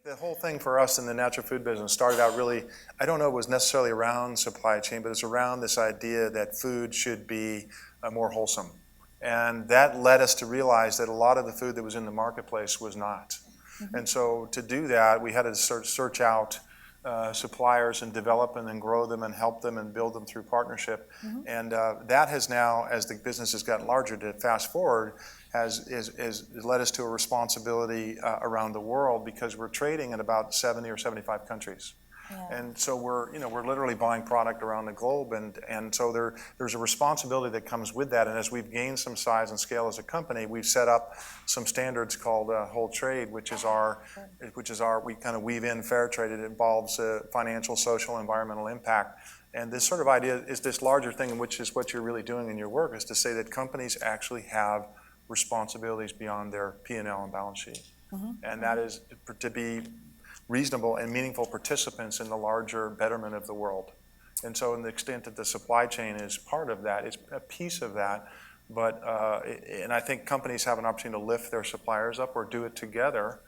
The whole thing for us in the natural food business started out really, I don't know if it was necessarily around supply chain, but it's around this idea that food should be more wholesome. And that led us to realize that a lot of the food that was in the marketplace was not. And so to do that, we had to search out suppliers and develop and then grow them and help them and build them through partnership. And that has now, as the business has gotten larger, to fast forward, has led us to a responsibility around the world, because we're trading in about 70 or 75 countries. Yeah. And so we're literally buying product around the globe, and so there's a responsibility that comes with that. And as we've gained some size and scale as a company, we've set up some standards called whole trade, which is we kind of weave in fair trade. It involves financial, social, environmental impact. And this sort of idea is this larger thing, which is what you're really doing in your work, is to say that companies actually have responsibilities beyond their P&L and balance sheet. And that is to be reasonable and meaningful participants in the larger betterment of the world. And so in the extent that the supply chain is part of that, it's a piece of that, but and I think companies have an opportunity to lift their suppliers up or do it together.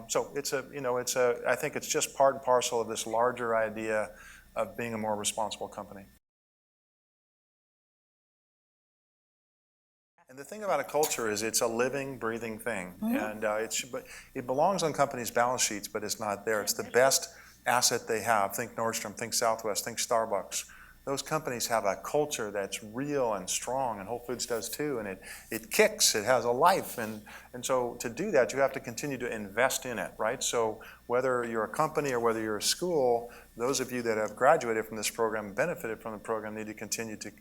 So I think it's just part and parcel of this larger idea of being a more responsible company. And the thing about a culture is it's a living, breathing thing, and it belongs on companies' balance sheets, but it's not there. It's the best asset they have. Think Nordstrom, think Southwest, think Starbucks. Those companies have a culture that's real and strong, and Whole Foods does too, and it kicks, it has a life, and so to do that, you have to continue to invest in it, right? So whether you're a company or whether you're a school, those of you that have graduated from this program and benefited from the program need to continue to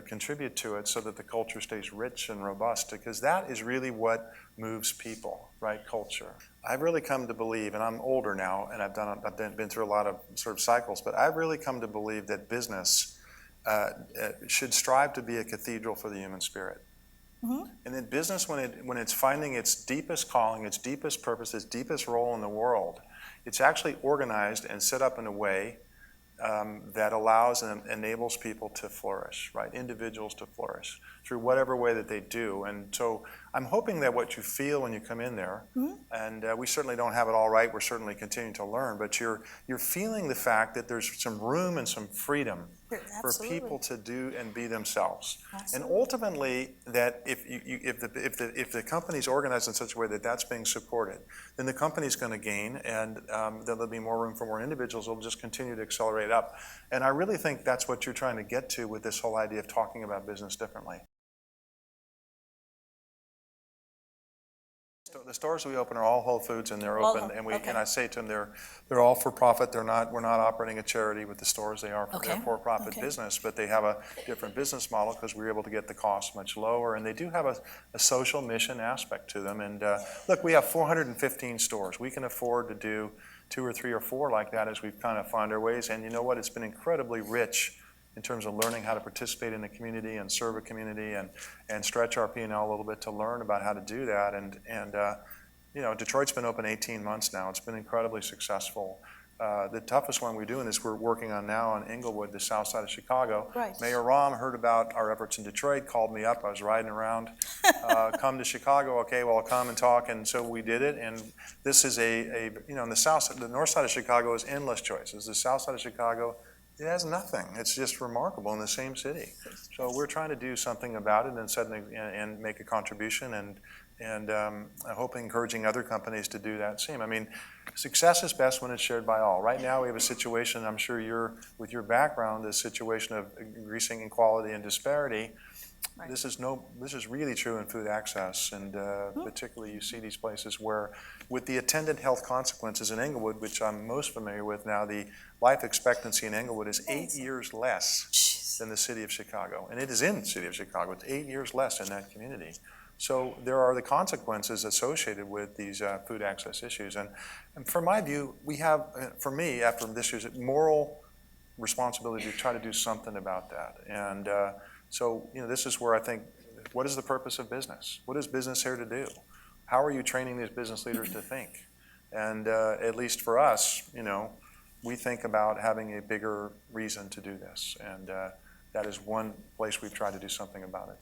contribute to it so that the culture stays rich and robust, because that is really what moves people, right? Culture. I've really come to believe, and I'm older now, and I've been through a lot of sort of cycles, but I've really come to believe that business should strive to be a cathedral for the human spirit. And then business, when it's finding its deepest calling, its deepest purpose, its deepest role in the world, it's actually organized and set up in a way that allows and enables people to flourish, right? Individuals to flourish through whatever way that they do. And so I'm hoping that what you feel when you come in there, and we certainly don't have it all right, we're certainly continuing to learn, but you're feeling the fact that there's some room and some freedom for people to do and be themselves. And ultimately, that if the company's organized in such a way that that's being supported, then the company's going to gain, and there'll be more room for more individuals. It'll just continue to accelerate up. And I really think that's what you're trying to get to with this whole idea of talking about business differently. The stores we open are all Whole Foods, and they're open, and I say to them, they're all for profit. We're not operating a charity with the stores. They are for-profit business, but they have a different business model because we're able to get the cost much lower, and they do have a social mission aspect to them. And look, we have 415 stores. We can afford to do 2 or 3 or 4 like that as we've kind of found our ways. And you know what? It's been incredibly rich in terms of learning how to participate in the community and serve a community and stretch our P&L a little bit to learn about how to do that. And Detroit's been open 18 months now. It's been incredibly successful. The toughest one we're doing is we're working on now in Englewood, the south side of Chicago. Right. Mayor Robb heard about our efforts in Detroit, called me up. I was riding around. Come to Chicago. Okay, well, I'll come and talk. And so we did it. And this is in the north side of Chicago is endless choices. The south side of Chicago, it has nothing. It's just remarkable in the same city. So we're trying to do something about it and make a contribution, and I hope encouraging other companies to do that same. I mean, success is best when it's shared by all. Right now we have a situation, I'm sure with your background, a situation of increasing inequality and disparity. Right. This is really true in food access, and particularly you see these places where, with the attendant health consequences in Englewood, which I'm most familiar with now, the life expectancy in Englewood is 8 years less than the city of Chicago. And it is in the city of Chicago. It's 8 years less in that community. So there are the consequences associated with these food access issues. And from my view, we have, for me, after this year's moral responsibility to try to do something about that. And so, this is where I think, what is the purpose of business? What is business here to do? How are you training these business leaders to think? And at least for us, we think about having a bigger reason to do this. And that is one place we've tried to do something about it.